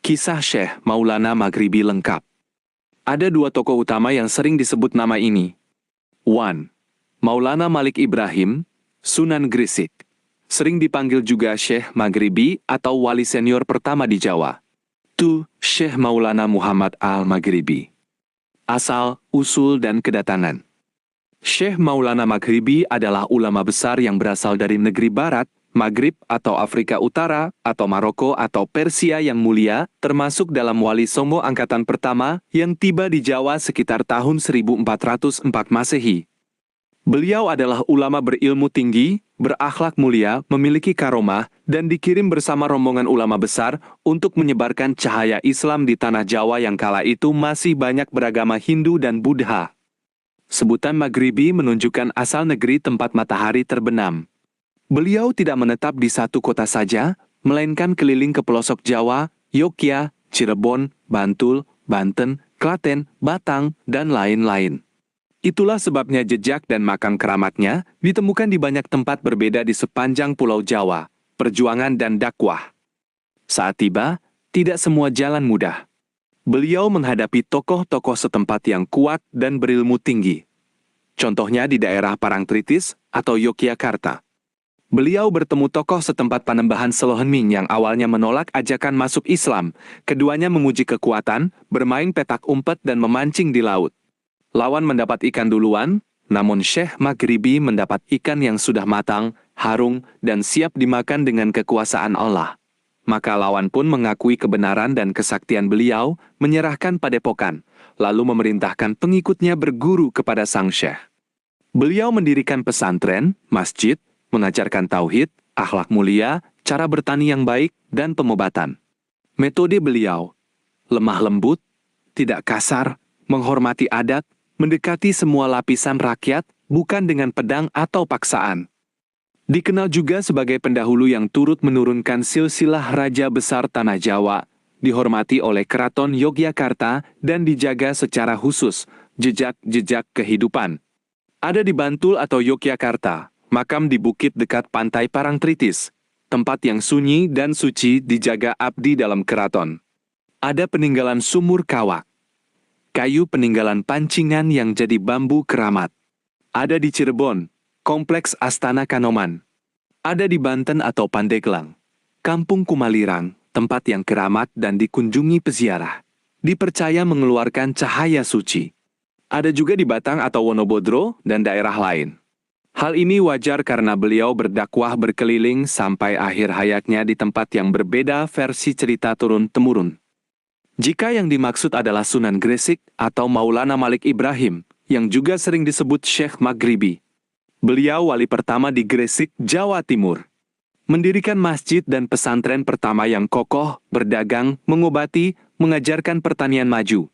Kisah Syekh Maulana Maghribi lengkap. Ada dua tokoh utama yang sering disebut nama ini. 1. Maulana Malik Ibrahim, Sunan Gresik. Sering dipanggil juga Syekh Maghribi atau wali senior pertama di Jawa. 2. Syekh Maulana Muhammad Al-Maghribi. Asal, usul, dan kedatangan. Syekh Maulana Maghribi adalah ulama besar yang berasal dari negeri barat, Maghrib atau Afrika Utara, atau Maroko atau Persia yang mulia, termasuk dalam wali songo angkatan pertama yang tiba di Jawa sekitar tahun 1404 Masehi. Beliau adalah ulama berilmu tinggi, berakhlak mulia, memiliki karomah, dan dikirim bersama rombongan ulama besar untuk menyebarkan cahaya Islam di tanah Jawa yang kala itu masih banyak beragama Hindu dan Buddha. Sebutan Maghribi menunjukkan asal negeri tempat matahari terbenam. Beliau tidak menetap di satu kota saja, melainkan keliling ke pelosok Jawa, Yogyakarta, Cirebon, Bantul, Banten, Klaten, Batang, dan lain-lain. Itulah sebabnya jejak dan makam keramatnya ditemukan di banyak tempat berbeda di sepanjang Pulau Jawa, perjuangan dan dakwah. Saat tiba, tidak semua jalan mudah. Beliau menghadapi tokoh-tokoh setempat yang kuat dan berilmu tinggi. Contohnya di daerah Parangtritis atau Yogyakarta. Beliau bertemu tokoh setempat Panembahan Selohening yang awalnya menolak ajakan masuk Islam. Keduanya menguji kekuatan, bermain petak umpet dan memancing di laut. Lawan mendapat ikan duluan, namun Syekh Maghribi mendapat ikan yang sudah matang, harum, dan siap dimakan dengan kekuasaan Allah. Maka lawan pun mengakui kebenaran dan kesaktian beliau, menyerahkan padepokan, lalu memerintahkan pengikutnya berguru kepada sang Syekh. Beliau mendirikan pesantren, masjid, mengajarkan tauhid, akhlak mulia, cara bertani yang baik, dan pengobatan. Metode beliau, lemah lembut, tidak kasar, menghormati adat, mendekati semua lapisan rakyat, bukan dengan pedang atau paksaan. Dikenal juga sebagai pendahulu yang turut menurunkan silsilah Raja Besar Tanah Jawa, dihormati oleh Keraton Yogyakarta, dan dijaga secara khusus, jejak-jejak kehidupan. Ada di Bantul atau Yogyakarta. Makam di bukit dekat pantai Parangtritis, tempat yang sunyi dan suci dijaga abdi dalam keraton. Ada peninggalan sumur kawak, kayu peninggalan pancingan yang jadi bambu keramat. Ada di Cirebon, kompleks Astana Kanoman. Ada di Banten atau Pandeglang, Kampung Kumalirang, tempat yang keramat dan dikunjungi peziarah. Dipercaya mengeluarkan cahaya suci. Ada juga di Batang atau Wonobodro dan daerah lain. Hal ini wajar karena beliau berdakwah berkeliling sampai akhir hayatnya di tempat yang berbeda versi cerita turun-temurun. Jika yang dimaksud adalah Sunan Gresik atau Maulana Malik Ibrahim, yang juga sering disebut Syekh Maghribi. Beliau wali pertama di Gresik, Jawa Timur. Mendirikan masjid dan pesantren pertama yang kokoh, berdagang, mengobati, mengajarkan pertanian maju.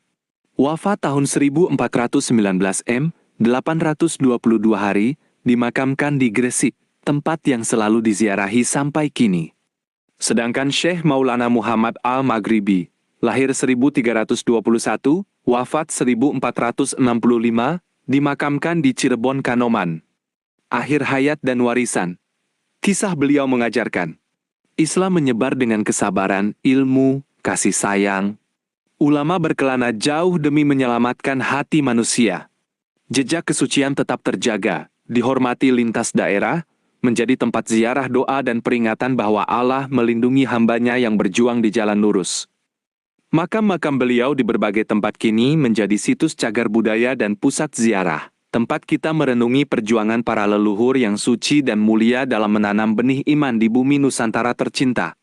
Wafat tahun 1419 M, 822 hari, dimakamkan di Gresik, tempat yang selalu diziarahi sampai kini. Sedangkan Syekh Maulana Muhammad Al-Maghribi, lahir 1321, wafat 1465, dimakamkan di Cirebon Kanoman. Akhir hayat dan warisan. Kisah beliau mengajarkan, Islam menyebar dengan kesabaran, ilmu, kasih sayang. Ulama berkelana jauh demi menyelamatkan hati manusia. Jejak kesucian tetap terjaga, dihormati lintas daerah, menjadi tempat ziarah doa dan peringatan bahwa Allah melindungi hambanya yang berjuang di jalan lurus. Makam-makam beliau di berbagai tempat kini menjadi situs cagar budaya dan pusat ziarah, tempat kita merenungi perjuangan para leluhur yang suci dan mulia dalam menanam benih iman di bumi Nusantara tercinta.